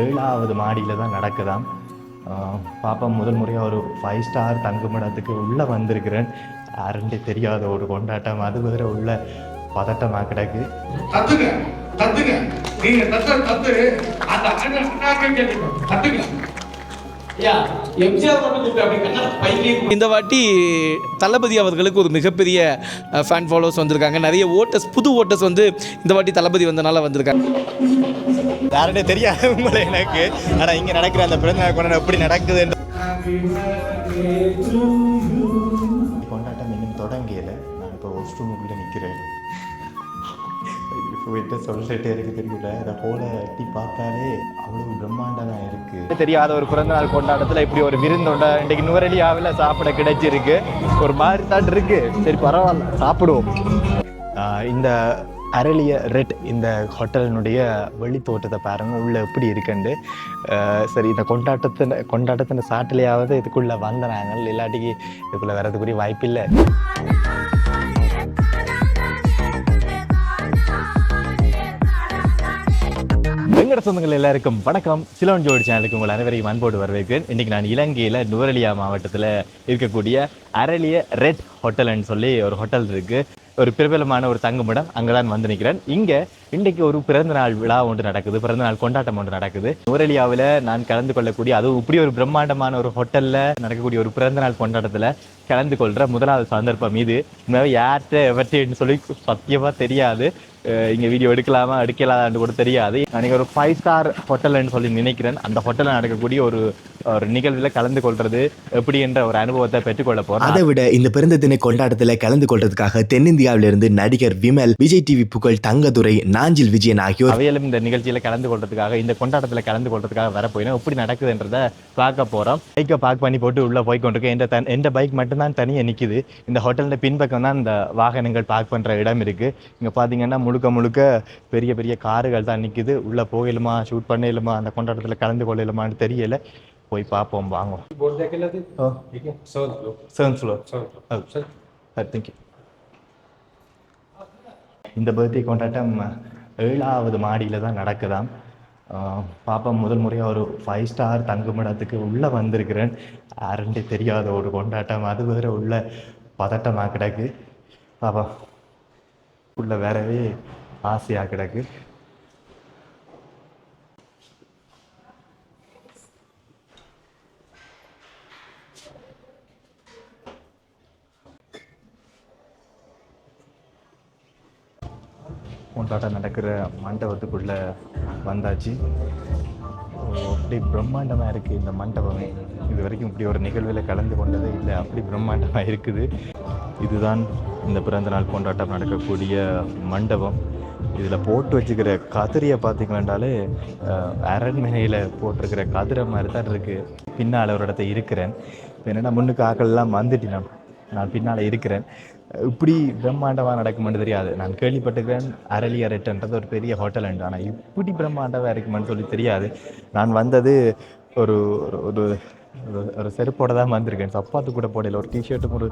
7வது மாடியில் தான் நடக்குதாம். பாப்பா முதல் முறையாக ஒரு 5 ஸ்டார் தங்குமிடத்துக்கு உள்ளே வந்திருக்கிறேன். யாருன்ட்டு தெரியாத ஒரு கொண்டாட்டம், அது வேறு உள்ள பதட்டமாக கிடக்கு. இந்த வாட்டி தளபதி அவர்களுக்கு ஒரு மிகப்பெரிய ஃபேன் ஃபாலோவர்ஸ் வந்திருக்காங்க. நிறைய ஓட்டர்ஸ், புது ஓட்டர்ஸ் வந்து இந்த வாட்டி தளபதி வந்தனால வந்திருக்காங்க. யாருன்னே தெரியாது உங்களை எனக்கு. ஆனால் இங்கே நடக்கிற அந்த பிறந்தநாள் கொண்டாட்டம் எப்படி நடக்குது கொண்டாட்டம் இன்னும் தொடங்கல. நான் இப்போ வாஷ்ரூமுக்குள்ளே நிற்கிறேன். இப்போ சொல்லிட்டே இருக்கு தெரியல. அதை போல எட்டி பார்த்தாலே அவ்வளவு பிரம்மாண்டமாக இருக்கு. தெரியாத ஒரு பிறந்தநாள் கொண்டாட்டத்தில் இப்படி ஒரு விருந்தோட இன்றைக்கு நுவரெலியாவில் சாப்பிட கிடைச்சிருக்கு. ஒரு மாதிரி தான் இருக்கு. சரி பரவாயில்ல, சாப்பிடுவோம். இந்த அரளிய ரெட் இந்த ஹோட்டலினுடைய வெளி தோட்டத்தை பாருங்கள், உள்ளே எப்படி இருக்குண்டு. சரி, இந்த கொண்டாட்டத்தின் சாட்டிலையாவது இதுக்குள்ளே வந்தாங்க, இல்லாட்டிக்கு இதுக்குள்ளே வரதுக்குரிய வாய்ப்பில்லை. வெங்கட சொந்தங்கள் எல்லாருக்கும் வணக்கம். சிலோன் ஜோடி சேனலுக்கு உங்கள் அனைவரையும் அன்போடு வரவேற்கிறேன். இன்றைக்கி நான் இலங்கையில் நுவரெலியா மாவட்டத்தில் இருக்கக்கூடிய அரளிய ரெட் ஹோட்டல்னு சொல்லி ஒரு ஹோட்டல் இருக்குது. ஒரு பிரபலமான ஒரு தங்குமிடம், அங்கே தான் வந்து நிற்கிறேன். இங்கே இன்றைக்கு ஒரு பிறந்தநாள் விழா ஒன்று நடக்குது, பிறந்தநாள் கொண்டாட்டம் ஒன்று நடக்குது. நுவரெலியாவில் நான் கலந்து கொள்ளக்கூடிய, அதுவும் இப்படி ஒரு பிரம்மாண்டமான ஒரு ஹோட்டலில் நடக்கக்கூடிய ஒரு பிறந்தநாள் கொண்டாட்டத்தில் கலந்து கொள்கிற முதலாவது சந்தர்ப்பம் இது. உண்மையாக யார்கிட்ட எவர்ட்டேன்னு சொல்லி சத்தியமாக தெரியாது. இங்கே வீடியோ எடுக்கலாமா எடுக்கலாதான்னு கூட தெரியாது. நான் ஒரு 5 ஸ்டார் ஹோட்டல்னு சொல்லி நினைக்கிறேன். அந்த ஹோட்டலில் நடக்கக்கூடிய ஒரு நிகழ்வில் கலந்து கொள்வது எப்படி என்ற ஒரு அனுபவத்தை பெற்றுக்கொள்ள போகிறேன். அதை விட இந்த பிறந்த தின கொண்டாட்டத்தில் கலந்து கொள்றதுக்காக தென்னிந்தியாவிலிருந்து நடிகர் விமல், விஜய் டிவி புகழ், தங்கதுரை, நாஞ்சில் விஜயன் ஆகியோர் அவையிலும் இந்த நிகழ்ச்சியில் கலந்து கொள்றதுக்காக, இந்த கொண்டாட்டத்தில் கலந்து கொள்றதுக்காக வர போயினா எப்படி நடக்குதுன்றதை பார்க்க போகிறோம். பைக்கை பார்க் பண்ணி போட்டு உள்ளே போய் கொண்டிருக்கேன். எந்த பைக் மட்டும்தான் தனியாக நிற்கிது. இந்த ஹோட்டலில் பின்பக்கம் தான் இந்த வாகனங்கள் பார்க் பண்ணுற இடம் இருக்குது. இங்கே பார்த்தீங்கன்னா முழுக்க பெரிய பெரிய கார்கள் தான் நிற்குது. உள்ளே போகலுமா, ஷூட் பண்ணலுமா, அந்த கொண்டாட்டத்தில் கலந்து கொள்ளலுமான்னு தெரியலை. போய் பார்ப்போம், வாங்க. இந்த பர்த்டே கொண்டாட்டம் 7வது மாடியில் தான் நடக்குதாம். பாப்பா முதல் முறையாக ஒரு 5 ஸ்டார் தங்குமிடத்துக்கு உள்ளே வந்திருக்கிறேன். யாருன்ட்டு தெரியாத ஒரு கொண்டாட்டம், அது வேறு உள்ள பதட்டமாக கிடக்கு. பாப்பா உள்ள வேறவே ஆசையாக கிடக்கு. கொண்டாட்டம் நடக்கிற மண்டபத்துக்குள்ளே வந்தாச்சு. அப்படி பிரம்மாண்டமாக இருக்குது இந்த மண்டபமே. இது வரைக்கும் இப்படி ஒரு நிகழ்வில் கலந்து கொண்டதே இல்லை, அப்படி பிரம்மாண்டமாக இருக்குது. இதுதான் இந்த பிறந்தநாள் கொண்டாட்டம் நடக்கக்கூடிய மண்டபம். இதில் போட்டு வச்சுக்கிற கதிரியை பார்த்திங்களாண்டாலே அரண்மனையில் போட்டிருக்கிற கதிரை மாதிரி தான் இருக்குது. பின்னால் ஒரு இடத்த இருக்கிறேன். என்னென்னா முன்னுக்கு ஆக்கள்லாம் வந்துட்டு நான் பின்னால் இருக்கிறேன். இப்படி பிரம்மாண்டமாக நடக்குமென்னு தெரியாது. நான் கேள்விப்பட்டிருக்கிறேன் அரளிய ரெட்ன்றது ஒரு பெரிய ஹோட்டல் உண்டு, ஆனால் இப்படி பிரம்மாண்டமாக இருக்குமென்னு சொல்லி தெரியாது. நான் வந்தது ஒரு ஒரு ஒரு செருப்போட தான் வந்திருக்கேன். சப்பாத்து கூட போடல. ஒரு டிஷர்ட்டும்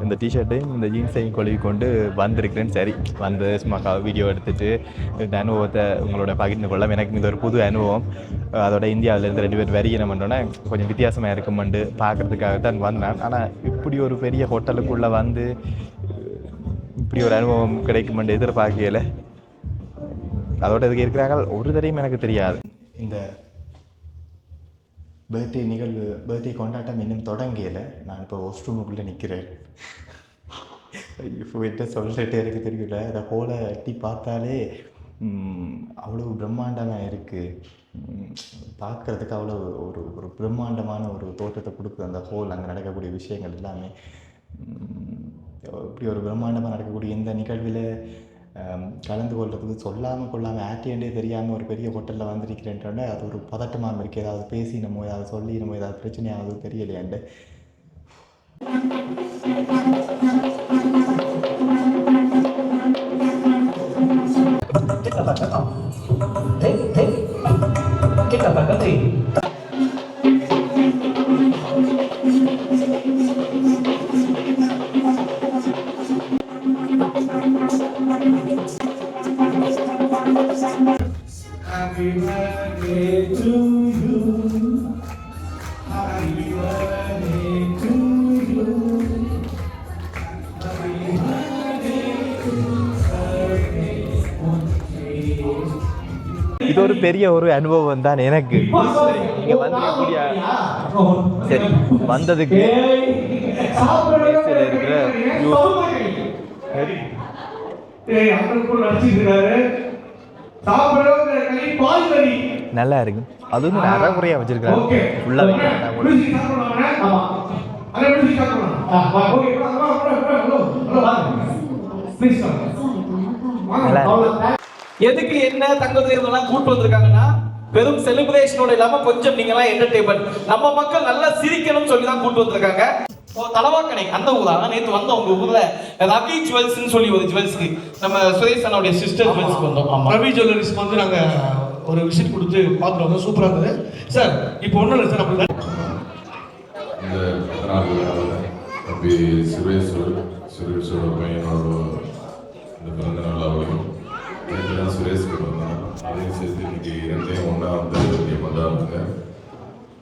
இந்த டிஷர்ட்டையும் இந்த ஜீன்ஸையும் கொழுவி கொண்டு வந்திருக்கிறேன். சரி, வந்து சும்மா வீடியோ எடுத்துகிட்டு இந்த அனுபவத்தை உங்களோட பகிர்ந்து கொள்ளலாம். எனக்கு இது ஒரு புது அனுபவம். அதோட இந்தியாவிலேருந்து 2 பேர் வரியினம் பண்ணோன்னே கொஞ்சம் வித்தியாசமாக இருக்குமெண்டு பார்க்குறதுக்காக தான் வந்தேன். ஆனால் இப்படி ஒரு பெரிய ஹோட்டலுக்குள்ளே வந்து இப்படி ஒரு அனுபவம் கிடைக்குமெண்டு எதிர்பார்க்கல. அதோட இதுக்கு இருக்கிறாங்க ஒரு தடையும் எனக்கு தெரியாது. இந்த பர்த்டே கொண்டாட்டம் இன்னும் தொடங்கலை. நான் இப்போ வாஷ்ரூமுக்குள்ளே நிற்கிறேன். இப்போ என்ன சொல்லிட்டே இருக்கு தெரியல. அதை போல் எட்டி பார்த்தாலே அவ்வளோ பிரம்மாண்டமாக இருக்குது. பார்க்குறதுக்கு அவ்வளோ ஒரு பிரம்மாண்டமான ஒரு தோற்றத்தை கொடுக்குது அந்த ஹோல். அங்கே நடக்கக்கூடிய விஷயங்கள் எல்லாமே இப்படி ஒரு பிரம்மாண்டமாக நடக்கக்கூடிய இந்த நிகழ்வில் கலந்து கொள்றதுக்கு சொல்லாமல் ஆட்டியண்டே தெரியாமல் ஒரு பெரிய ஹோட்டலில் வந்திருக்கிறேன்றோட அது ஒரு பதட்டமாக இருக்குது. ஏதாவது பேசினமோ, ஏதாவது சொல்லினமோ, ஏதாவது பிரச்சனையாவது தெரியலையாண்டு. Happy birthday இது ஒரு பெரிய ஒரு அனுபவம் தான் எனக்கு. நீங்க வந்திருக்கக்கூடிய சரி வந்ததுக்கு இருக்கிற நல்லா இருக்கு. அதுவும் அறகுறையா வச்சிருக்காங்க. ஃபுல்லா நல்லா இருக்கு. எதுக்கு என்ன தங்கத்தை இதெல்லாம் கூட்டு வந்திருக்காங்கன்னா வெறும் செலிப்ரேஷனோட இல்லாம கொஞ்சம் நீங்கலாம் என்டர்டெயின்மெண்ட், நம்ம மக்கள் நல்லா சிரிக்கணும்னு சொல்லி தான் கூட்டு வந்திருக்காங்க. தலவாக்கணை அந்த ஊரா நேற்று வந்தோம் உங்க ஊர்ல ரவி ஜுவல்ஸ்ன்னு சொல்லி ஒரு ஜுவல்ஸ்க்கு நம்ம சுரேஷ் அண்ணாவுடைய சிஸ்டர் ஜுவல்ஸ்க்கு வந்தோம். ரவி ஜுவல்லரிஸ்க்கு வந்து நாங்க ஒரு விசிட் கொடுத்து பார்த்துட்டு வந்தோம். சூப்பரா இருந்தது சார். இப்போ ஒன்றும் இல்லை சார், அப்படி இந்த அப்படி சுரேஷோட பையனோட இந்த பிறந்த நாள் அவர்களும் சுரேஷ்க்கு வந்தோம். அதையும் சேர்த்து இன்னைக்கு ரெண்டையும் ஒன்றா வந்து கொண்டாடுறாங்க.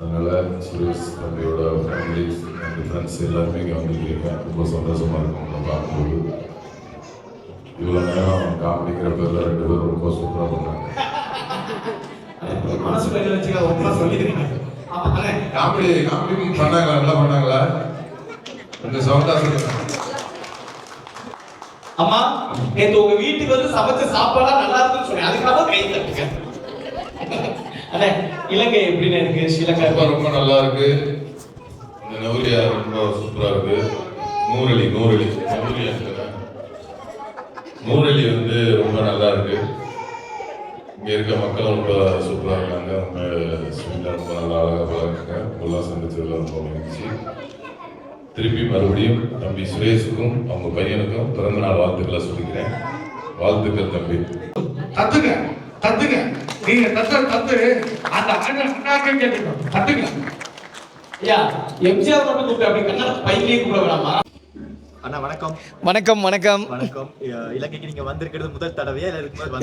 அதனால் சுரேஷ் தம்பியோட ஃபேமிலிஸ் அண்ட் ஃப்ரெண்ட்ஸ் எல்லாருமே இங்கே வந்துருக்கீங்க. ரொம்ப சந்தோஷமாக இருக்கும் உங்களை பார்க்கும்போது. இவ்வளோ நேரம் காமெடிங்கிற பேரில் 2 பேரும் ரொம்ப சூப்பராக பண்ணாங்க. காமெடி பண்ணாங்களா? நல்லா பண்ணாங்களா? கொஞ்சம் சவுண்டா சொல்லுங்க. அம்மா நேற்று உங்க வீட்டுக்கு வந்து சமைச்ச சாப்பாடா நல்லா இருக்குன்னு சொன்னேன், அதுக்காக கை தட்டுங்க. அண்ணே இலங்கை எப்படின்னு இருக்கு? ஸ்ரீலங்கா ரொம்ப நல்லா இருக்கு. இந்த நவுரியா ரொம்ப சூப்பரா இருக்கு. நூறலி நூறலி வந்து ரொம்ப நல்லா இருக்கு. இங்க இருக்க மக்கள் ரொம்ப சூப்பரா இருக்காங்க. அவங்க ஸ்வீட்டா ரொம்ப நல்லா அழகாக இருக்காங்க. எல்லாம் சந்திச்சதுல ரொம்ப மகிழ்ச்சி. திருப்பி மறுபடியும் தம்பி சுரேஷுக்கும் அவங்க பையனுக்கும் பிறந்த நாள் வாழ்த்துக்களை சொல்லிக்கிறேன். வாழ்த்துக்கள் தம்பி. தத்துங்க நீங்க தத்து அந்த அண்ணாக்கே கேட்டுக்கணும். தத்துங்க ஐயா. எம்ஜிஆர் மட்டும் கூப்பிட்டு அப்படி கண்ணா பையனையே கூப்பிட வேணாமா? அண்ணா வணக்கம். வணக்கம் வணக்கம் வணக்கம். இலங்கைக்கு நீங்க வந்திருக்கிறது முதல் தடவையா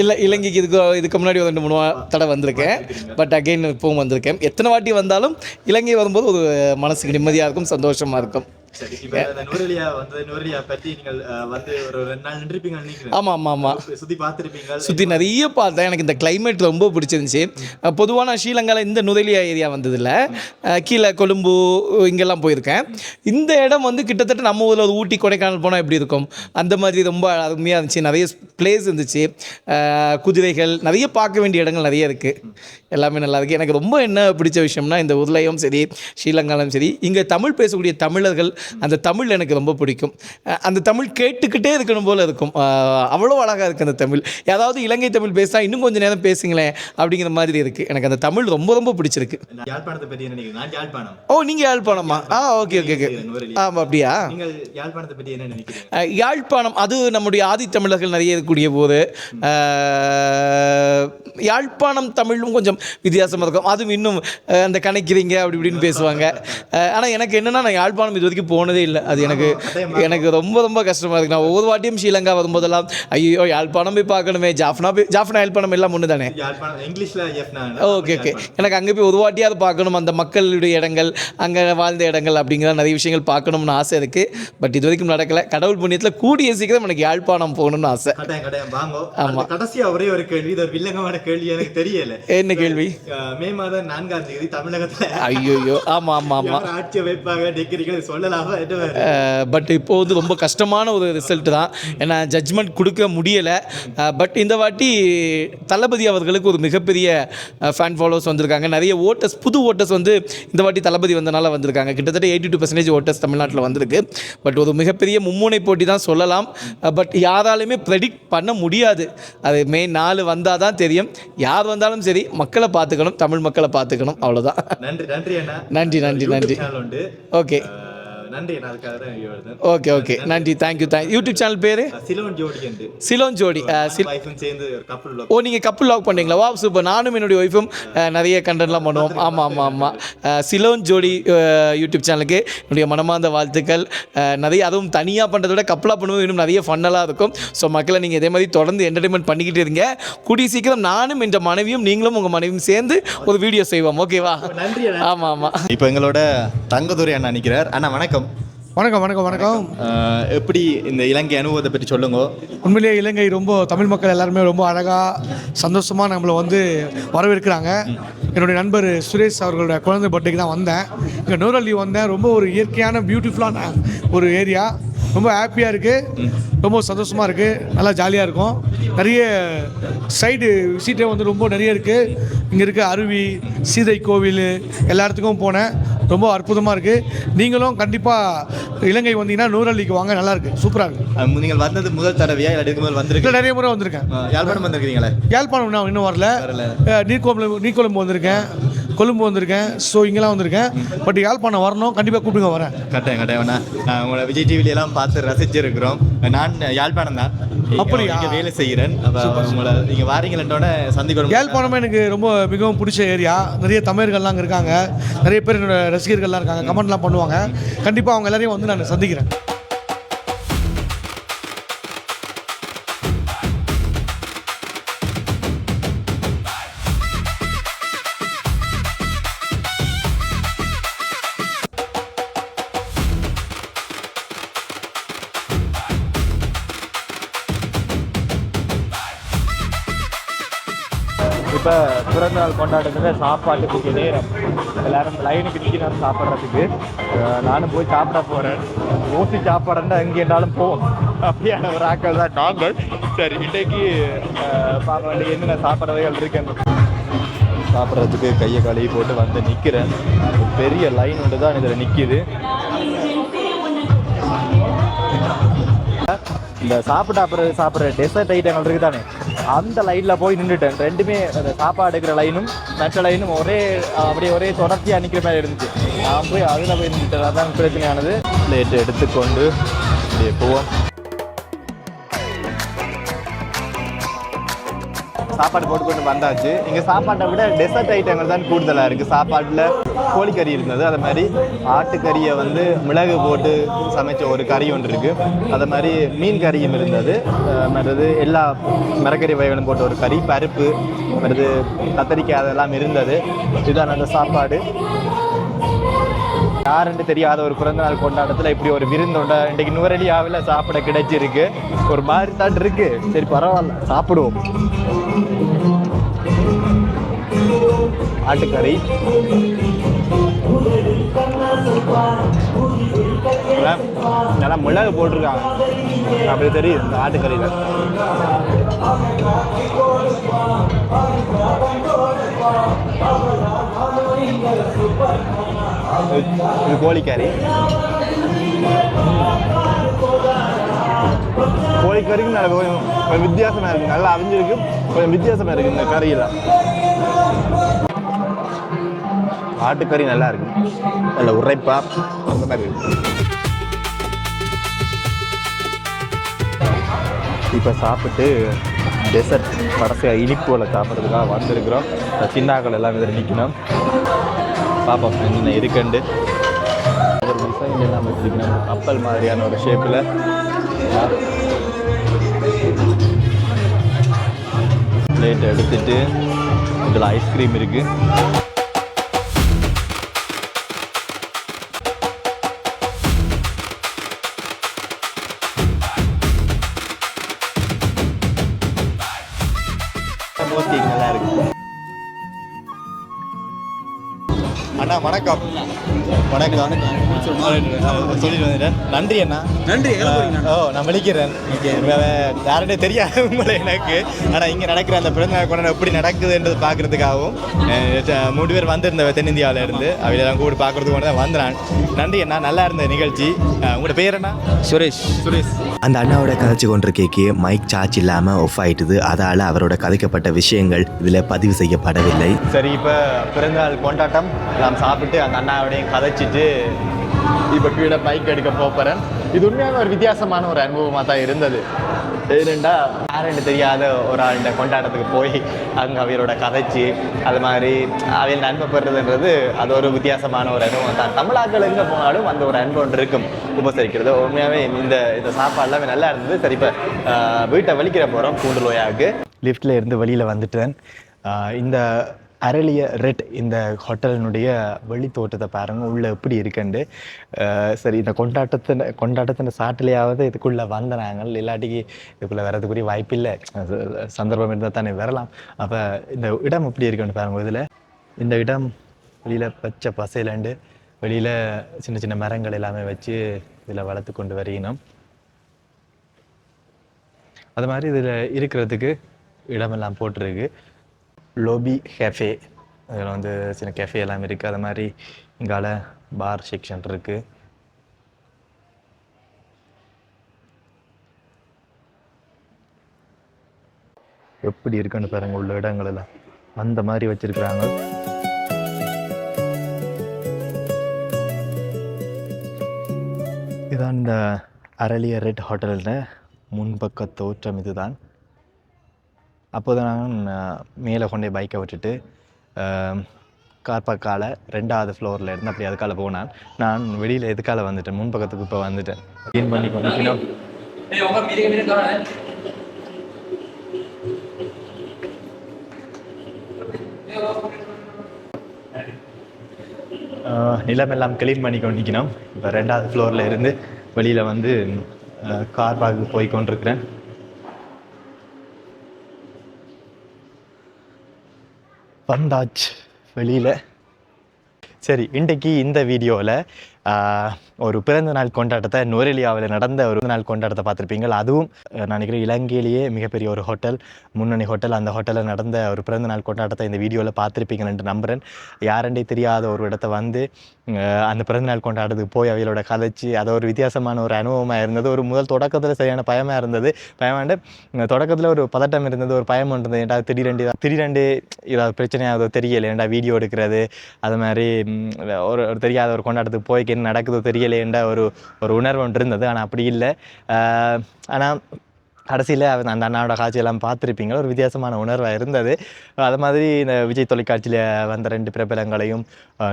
இல்ல? இலங்கைக்கு இதுக்கு முன்னாடி 2-3 தடவை வந்திருக்கேன். பட் அகைன் இப்பவும் வந்திருக்கேன். எத்தனை வாட்டி வந்தாலும் இலங்கை வரும்போது ஒரு மனசுக்கு நிம்மதியா இருக்கும், சந்தோஷமா இருக்கும். சுத்தி நிறைய பார்த்தேன். எனக்கு இந்த கிளைமேட் ரொம்ப பிடிச்சிருந்துச்சு. பொதுவாக நான் ஸ்ரீலங்காவில் இந்த நுரலியா ஏரியா வந்ததில்ல, கீழே கொழும்பு இங்கெல்லாம் போயிருக்கேன். இந்த இடம் வந்து கிட்டத்தட்ட நம்ம ஊரில் ஒரு ஊட்டி கொடைக்கானல் போனால் எப்படி இருக்கும் அந்த மாதிரி ரொம்ப அருமையாக இருந்துச்சு. நிறைய பிளேஸ் இருந்துச்சு, குதிரைகள், நிறைய பார்க்க வேண்டிய இடங்கள் நிறைய இருக்குது. எல்லாமே நல்லா இருக்குது. எனக்கு ரொம்ப என்ன பிடிச்ச விஷயம்னா இந்த ஊர்லேயும் சரி ஸ்ரீலங்காலும் சரி இங்கே தமிழ் பேசக்கூடிய தமிழர்கள், அந்த தமிழ் எனக்கு ரொம்ப பிடிக்கும். அந்த தமிழ் கேட்டுக்கிட்டே இருக்கணும் போல் இருக்கும். அவ்வளோ அழகாக இருக்குது அந்த தமிழ். ஏதாவது இலங்கை தமிழ் பேசினா இன்னும் கொஞ்சம் நேரம் பேசுங்களேன் அப்படிங்கிற மாதிரி இருக்குது. எனக்கு அந்த தமிழ் ரொம்ப ரொம்ப பிடிச்சிருக்கு. யாழ்ப்பாணத்தை பற்றி என்ன நினைக்கிறீங்க? நான் யாழ்ப்பாணம். ஓ, நீங்கள் யாழ்ப்பாணமா? Okay okay okay. ஆமாம், அப்படியா? நீங்கள் யாழ்ப்பாணத்தை பற்றி என்ன நினைக்கிறீங்க? யாழ்ப்பாணம் அது நம்முடைய ஆதி தமிழர்கள் நிறைய இருக்கக்கூடிய போது யாழ்ப்பாணம் தமிழும் கொஞ்சம் வித்தியாசமாக இருக்கும். அதுவும் இன்னும் அந்த கணக்கிறீங்க அப்படி இப்படின்னு பேசுவாங்க. ஆனால் எனக்கு என்னென்னா நான் யாழ்ப்பாணம் இது வரைக்கும் போனதே இல்லை. அது எனக்கு ரொம்ப ரொம்ப கஷ்டமாக இருக்குது. நான் ஒவ்வொரு வாட்டியும் ஸ்ரீலங்கா வரும்போதெல்லாம் ஐயோ யாழ்ப்பாணம் போய் பார்க்கணுமே, ஜாஃப்னா யாழ்ப்பாணம் எல்லாம் ஒன்று தானே? Okay okay. எனக்கு அங்கே போய் ஒரு வாட்டியாவது பார்க்கணும், அந்த மக்களுடைய இடங்கள், அங்கே வாழ்ந்த இடங்கள் அப்படிங்கிற நிறைய விஷயங்கள் பார்க்கணும்னு ஆசை இருக்குது. பட் இது வரைக்கும் நடக்கலை. கடவுள் புண்ணியத்தில் கூடிய சீக்கிரம் எனக்கு யாழ்ப்பாணம் போகணும்னு ஆசை. ஆமாம். கடைசியாக ஒரே ஒரு கேள்வி, இது ஒரு வில்லங்கமான கேள்வி, எனக்கு தெரியல. என்ன கேள்வி? மே மாதம் 4ஆம் தேதி தமிழகத்தில் ஐயோ ஆமாம் ஆமாம் ஆமாம் ஆட்சியை வைப்பாங்க சொல்லலாம். பட் இப்போ வந்து ரொம்ப கஷ்டமான ஒரு ரிசல்ட் தான். ஏன்னா ஜட்ஜ்மெண்ட் கொடுக்க முடியலை. பட் இந்த வாட்டி தளபதி அவர்களுக்கு ஒரு மிகப்பெரிய ஃபேன் ஃபாலோவர்ஸ் வந்திருக்காங்க. நிறைய ஓட்டர்ஸ், புது ஓட்டர்ஸ் வந்து இந்த வாட்டி தளபதி வந்தனால வந்திருக்காங்க. கிட்டத்தட்ட 82% ஓட்டர்ஸ் தமிழ்நாட்டில் வந்திருக்கு. பட் ஒரு மிகப்பெரிய மும்முனை போட்டி தான் சொல்லலாம். பட் யாராலுமே ப்ரெடிக்ட் பண்ண முடியாது. அது மே 4 வந்தால் தான் தெரியும். யார் வந்தாலும் சரி மக்களை பார்த்துக்கணும், தமிழ் மக்களை பார்த்துக்கணும், அவ்வளோதான். நன்றி நன்றி அண்ணா. நன்றி நன்றி நன்றி. உண்டு. ஓகே. நன்றி நான் அதுக்காக தான் இங்க வருது ஓகே ஓகே நன்றி தேங்க்யூ யூடியூப் சேனல் பேர் சிலோன் ஜோடி என்று சிலோன் ஜோடி வைஃபும் சேர்ந்து ஒரு கப்பல் ஓ நீங்கள் கப்பல் லாக் பண்ணுறீங்களா வா சூப்பர் நானும் என்னுடைய ஒய்ஃபும் நிறைய கண்டென்ட்லாம் பண்ணுவோம் ஆமாம் சிலோன் ஜோடி யூடியூப் சேனலுக்கு என்னுடைய மனமார்ந்த வாழ்த்துக்கள் நிறைய அதுவும் தனியாக பண்ணுறத விட கப்பலாக பண்ணுவோம் இன்னும் நிறைய ஃபன்னெல்லாம் இருக்கும் ஸோ மக்களை நீங்கள் இதே மாதிரி தொடர்ந்து என்டர்டைன்மெண்ட் பண்ணிக்கிட்டு இருங்க கூடிய சீக்கிரம் நானும் என்ற மனைவியும் நீங்களும் உங்கள் மனைவியும் சேர்ந்து ஒரு வீடியோ செய்வோம் ஓகேவா நன்றி ஆமாம் இப்போ எங்களோட தங்கதுரை அண்ணா நிற்கிறார் அண்ணா வணக்கம் வணக்கம் எப்படி இந்த இலங்கை அனுபவத்தை பற்றி சொல்லுங்க உண்மையிலேயே இலங்கை ரொம்ப தமிழ் மக்கள் எல்லாருமே ரொம்ப அழகாக சந்தோஷமாக நம்மளை வந்து வரவேற்கிறாங்க. என்னுடைய நண்பர் சுரேஷ் அவர்களோட குழந்தை பர்த்டேக்கு தான் வந்தேன். இங்கே நூரல்லி வந்தேன். ரொம்ப ஒரு இயற்கையான பியூட்டிஃபுல்லான ஒரு ஏரியா. ரொம்ப ஹாப்பியாக இருக்குது, ரொம்ப சந்தோஷமாக இருக்குது, நல்லா ஜாலியாக இருக்கும். நிறைய சைடு விசிட்டே வந்து ரொம்ப நிறைய இருக்குது. இங்கே இருக்க அருவி, சீதை கோவில் எல்லா இடத்துக்கும் போனேன். ரொம்ப அற்புதமாக இருக்குது. நீங்களும் கண்டிப்பாக இலங்கை வந்தீங்கன்னா நூரல்லிக்கு வாங்க, நல்லாயிருக்கு, சூப்பராக இருக்குது. நீங்கள் வந்தது முதல் தடவையா இல்லை இதுக்கு முதல் வந்திருக்கீங்க? நிறைய முறை வந்திருக்கேன். யாழ்ப்பாணம் வந்திருக்கீங்களே? யாழ்ப்பாணம் நான் இன்னும் வரல. நீர்கொழும்பு வந்திருக்கேன், கொழும்பு வந்திருக்கேன், ஸோ இங்கெல்லாம் வந்திருக்கேன். பட் யாழ்ப்பாணம் வரணும், கண்டிப்பாக கூப்பிடுங்க, வரேன். கட்டாயம் உங்களை விஜய் டிவிலாம் பார்த்து ரசிச்சிருக்கிறோம். நான் யாழ்ப்பாணம் தான், அப்படியா? வேலை செய்கிறேன். உங்களை நீங்கள் வாரீங்களோட சந்திக்கணும். யாழ்ப்பாணமே எனக்கு ரொம்ப மிகவும் பிடிச்ச ஏரியா. நிறைய தமிழர்கள்லாம் அங்கே இருக்காங்க, நிறைய பேர் என்னோட ரசிகர்கள்லாம் இருக்காங்க, கமெண்ட்லாம் பண்ணுவாங்க. கண்டிப்பாக அவங்க எல்லாரையும் வந்து நான் சந்திக்கிறேன். இப்போ பிறந்தநாள் கொண்டாட்டத்தில் சாப்பாட்டுக்கு நேரம் எல்லாரும் லைனுக்கு நிற்கிறாங்க சாப்பிட்றதுக்கு. நானும் போய் சாப்பிட போகிறேன். ஓசி சாப்பாடுன்னா எங்கே இருந்தாலும் போவோம், அப்படியான ஒரு ஆக்கள் தான் நாங்கள். சரி, இன்றைக்கு பார்க்க வேண்டிய என்னென்ன சாப்பிட்றதுகள் இருக்குன்னு சாப்பிட்றதுக்கு கையை கழுவி போட்டு வந்து நிற்கிறேன். பெரிய லைன் ஒன்று தான் இதில் நிற்கிது. இந்த சாப்பிட்ற டெசர்ட் ஐட்டங்கள் இருக்குது தானே, அந்த லைனில் போய் நின்றுட்டேன். ரெண்டுமே அந்த சாப்பாடு எடுக்கிற லைனும் மற்ற லைனும் ஒரே தொடர்ச்சியாக நிற்கிற மாதிரி இருந்துச்சு. நான் போய் அதில் போய் நின்றுட்டேன். அதான் பிரச்சனையானது. பிளேட்டு எடுத்துக்கொண்டு அப்படியே போவோம். சாப்பாடு போட்டுக்கொண்டு வந்தாச்சு. இங்கே சாப்பாட்டை விட டெசர்ட் ஐட்டங்கள் தான் கூடுதலாக இருக்குது. சாப்பாட்டில் கோழிக்கறி இருந்தது, அது மாதிரி ஆட்டுக்கறியை வந்து மிளகு போட்டு சமைச்ச ஒரு கறி ஒன்று இருக்குது. அது மாதிரி மீன் கறியும் இருந்தது. மற்றது எல்லா மரக்கறி வகைகளும் போட்ட ஒரு கறி, பருப்பு, மற்றது கத்தரிக்காய் அதெல்லாம் இருந்தது. இதுதான் அந்த சாப்பாடு. யாருன்னு தெரியாத ஒரு பிறந்தநாள் கொண்டாட்டத்தில் இப்படி ஒரு விருந்தோண்ட இன்றைக்கு நுவரெலியாவில் சாப்பிட கிடைச்சிருக்கு. ஒரு மாதிரி தான் இருக்கு. சரி, பரவாயில்ல, சாப்பிடுவோம். ஆட்டுக்கறி நல்லா மிளகு போட்டிருக்காங்க, அப்படி தெரியுது இந்த ஆட்டுக்கறியில். இது கோழிக்கறி. கோழிக்கறிக்கும் நல்ல கொஞ்சம் வித்தியாசமாக இருக்குது. நல்லா அவிஞ்சிருக்கு, கொஞ்சம் வித்தியாசமாக இருக்குது இந்த கறியில். ஆட்டுக்கறி நல்லா இருக்கு, நல்ல உரைப்பா அந்த மாதிரி இருக்கு. இப்போ சாப்பிட்டு டெசர்ட் கடைசியாக இனிப்போல் சாப்பிட்றதுக்காக வந்திருக்கிறோம். சின்னாக்கள் எல்லாம் இதில் நிற்கணும். பார்ப்போம் என்னென்ன இருக்குண்டு. ஒரு டிசைன் எல்லாம் வச்சுருக்கணும், கப்பல் மாதிரியான ஒரு ஷேப்பில். பிளேட் எடுத்துட்டு இதில் ஐஸ்கிரீம் இருக்குது. நல்லா இருக்கு. அண்ணா வணக்கம். வணக்கம். சொல்லிட்டு வந்துட்டேன். நன்றி அண்ணா. நன்றி. நான் விழிக்கிறேன். யாருன்னே தெரியாது உங்களை எனக்கு. ஆனால் இங்கே நடக்கிற அந்த பிறந்தநாள் கொண்டாட்டம் எப்படி நடக்குதுன்றது பார்க்குறதுக்காகவும் 3 பேர் வந்திருந்த தென்னிந்தியாவில் இருந்து அவையெல்லாம் கூட பார்க்குறதுக்கு கொண்டு தான் வந்தேன். நன்றி அண்ணா, நல்லா இருந்த நிகழ்ச்சி. உங்களோட பேர் என்ன? சுரேஷ். அந்த அண்ணாவோட கதைச்சு கொண்டிருக்கே மைக் சார்ஜ் இல்லாமல் ஆஃப் ஆயிட்டுது. அதால் அவரோட கதைக்கப்பட்ட விஷயங்கள் இதில் பதிவு செய்யப்படவில்லை. சரி, இப்போ பிறந்தநாள் கொண்டாட்டம் எல்லாம் சாப்பிட்டு அந்த அண்ணாவோடையும் கதைச்சிட்டு இப்போ கீழே பைக் எடுக்க போகிறேன். இது உண்மையாக ஒரு வித்தியாசமான ஒரு அனுபவமாக தான் இருந்தது. ஏனெண்டா யாருன்னு தெரியாத ஒரு ஆளுடைய கொண்டாட்டத்துக்கு போய் அங்கே அவையோட கதைச்சி அது மாதிரி அவையோட அன்பை பெறுறதுன்றது அது ஒரு வித்தியாசமான ஒரு அனுபவம் தான். தமிழாக்கள் எங்கே போனாலும் அந்த ஒரு அன்பு ஒன்று இருக்கும் உபசரிக்கிறது. உண்மையாகவே இந்த சாப்பாடு எல்லாமே நல்லா இருந்தது. சரி, இப்போ வீட்டை வலிக்கிற போகிறோம் கூண்டுலோயாவுக்கு. லிஃப்டில் இருந்து வெளியில் வந்துட்டேன். இந்த அரளிய ரெட் இந்த ஹோட்டலினுடைய வெளி தோட்டத்தை பாருங்கள் உள்ளே எப்படி இருக்குண்டு. சரி, இந்த கொண்டாட்டத்தின் சாட்டிலையாவது இதுக்குள்ளே வந்த நாங்கள், இல்லாட்டிக்கு இதுக்குள்ளே வர்றதுக்குரிய வாய்ப்பில்லை. சந்தர்ப்பம் இருந்தால் தானே வரலாம். அப்போ இந்த இடம் எப்படி இருக்குன்னு பாருங்கள். இதில் இந்த இடம் வெளியில் பச்சை பசையிலண்டு வெளியில் சின்ன சின்ன மரங்கள் எல்லாமே வச்சு இதில் வளர்த்து கொண்டு வரையணும். அது மாதிரி இதில் இருக்கிறதுக்கு இடமெல்லாம் போட்டிருக்கு. லோபி கேஃபே, இதில் வந்து சின்ன கேஃபே எல்லாம் இருக்குது. அது மாதிரி இங்கால பார் செக்ஷன் இருக்குது. எப்படி இருக்குன்னு பாருங்க உள்ள இடங்கள் எல்லாம் அந்த மாதிரி வச்சிருக்கிறாங்க. இதுதான் இந்த அரளிய ரெட் ஹோட்டலில் முன்பக்க தோற்றம். இதுதான். அப்போது நான் மேலே கொண்டே பைக்கை விட்டுட்டு கார்பாக்கால 2வது ஃப்ளோரில் இருந்து அப்படி அதுக்கால போனான். நான் வெளியில் எதுக்கால வந்துட்டேன், முன்பக்கத்துக்கு இப்போ வந்துட்டேன். க்ளீன் பண்ணி கொண்டு நிலமெல்லாம் க்ளீன் பண்ணி கொண்டிக்கணும். இப்போ 2வது ஃப்ளோரில் இருந்து வெளியில் வந்து கார் பார்க்கு போய் கொண்டிருக்கிறேன். வந்தாச்சு வெளியில். சரி, இன்றைக்கு இந்த வீடியோவில் ஒரு பிறந்தநாள் கொண்டாட்டத்தை நுவரெலியாவில் நடந்த ஒரு நாள் கொண்டாட்டத்தை பார்த்துருப்பீங்க. அதுவும் நான் நினைக்கிறேன் இலங்கையிலேயே மிகப்பெரிய ஒரு ஹோட்டல், முன்னணி ஹோட்டல். அந்த ஹோட்டலில் நடந்த ஒரு பிறந்தநாள் கொண்டாட்டத்தை இந்த வீடியோவில் பார்த்துருப்பீங்கன்னு நம்புகிறேன். யாரெண்டே தெரியாத ஒரு இடத்த வந்து அந்த பிறந்தநாள் கொண்டாட்டத்துக்கு போய் அவையோட கதைச்சி அது ஒரு வித்தியாசமான ஒரு அனுபவமாக இருந்தது. ஒரு முதல் தொடக்கத்தில் சரியான பயமாக இருந்தது. பயமாண்டு தொடக்கத்தில் ஒரு பதட்டம் இருந்தது, ஒரு பயம் இருந்தது. ஏன்டா திடீரெண்டு ஏதாவது பிரச்சனையாவதோ தெரியலை, ஏன்டா வீடியோ எடுக்கிறது அது மாதிரி ஒரு தெரியாத ஒரு கொண்டாட்டத்துக்கு போய்க்கு என்ன நடக்குதோ தெரியலைன்ற ஒரு உணர்வு ஒன்று இருந்தது. ஆனால் அப்படி இல்லை. ஆனால் கடைசியில் அந்த அண்ணாவோட காட்சியெல்லாம் பார்த்துருப்பீங்க. ஒரு வித்தியாசமான உணர்வாக இருந்தது. அது மாதிரி இந்த விஜய் தொலைக்காட்சியில் வந்த 2 பிரபலங்களையும்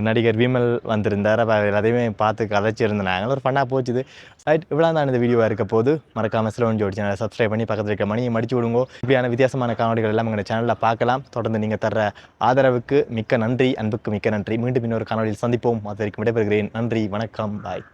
நடிகர் விமல் வந்திருந்தார். அதையுமே பார்த்து கதைச்சிருந்தாங்க. ஒரு ஃபன்னாக போச்சுது. ரைட், இவ்வளோ தான் இந்த வீடியோவாக இருக்க போது. மறக்காமல் சிலோன் ஜோடி சேனலை சப்ஸ்கிரைப் பண்ணி பக்கத்தில் இருக்க மணியை மடிச்சு விடுங்க. இப்படியான வித்தியாசமான காணொலிகள் எல்லாம் எங்கள் சேனலில் பார்க்கலாம். தொடர்ந்து நீங்கள் தர்ற ஆதரவுக்கு மிக்க நன்றி, அன்புக்கு மிக்க நன்றி. மீண்டும் இன்னொரு காணொலியில் சந்திப்போம். அது வரைக்கும் விடைபெறுகிறேன். நன்றி, வணக்கம், பாய்.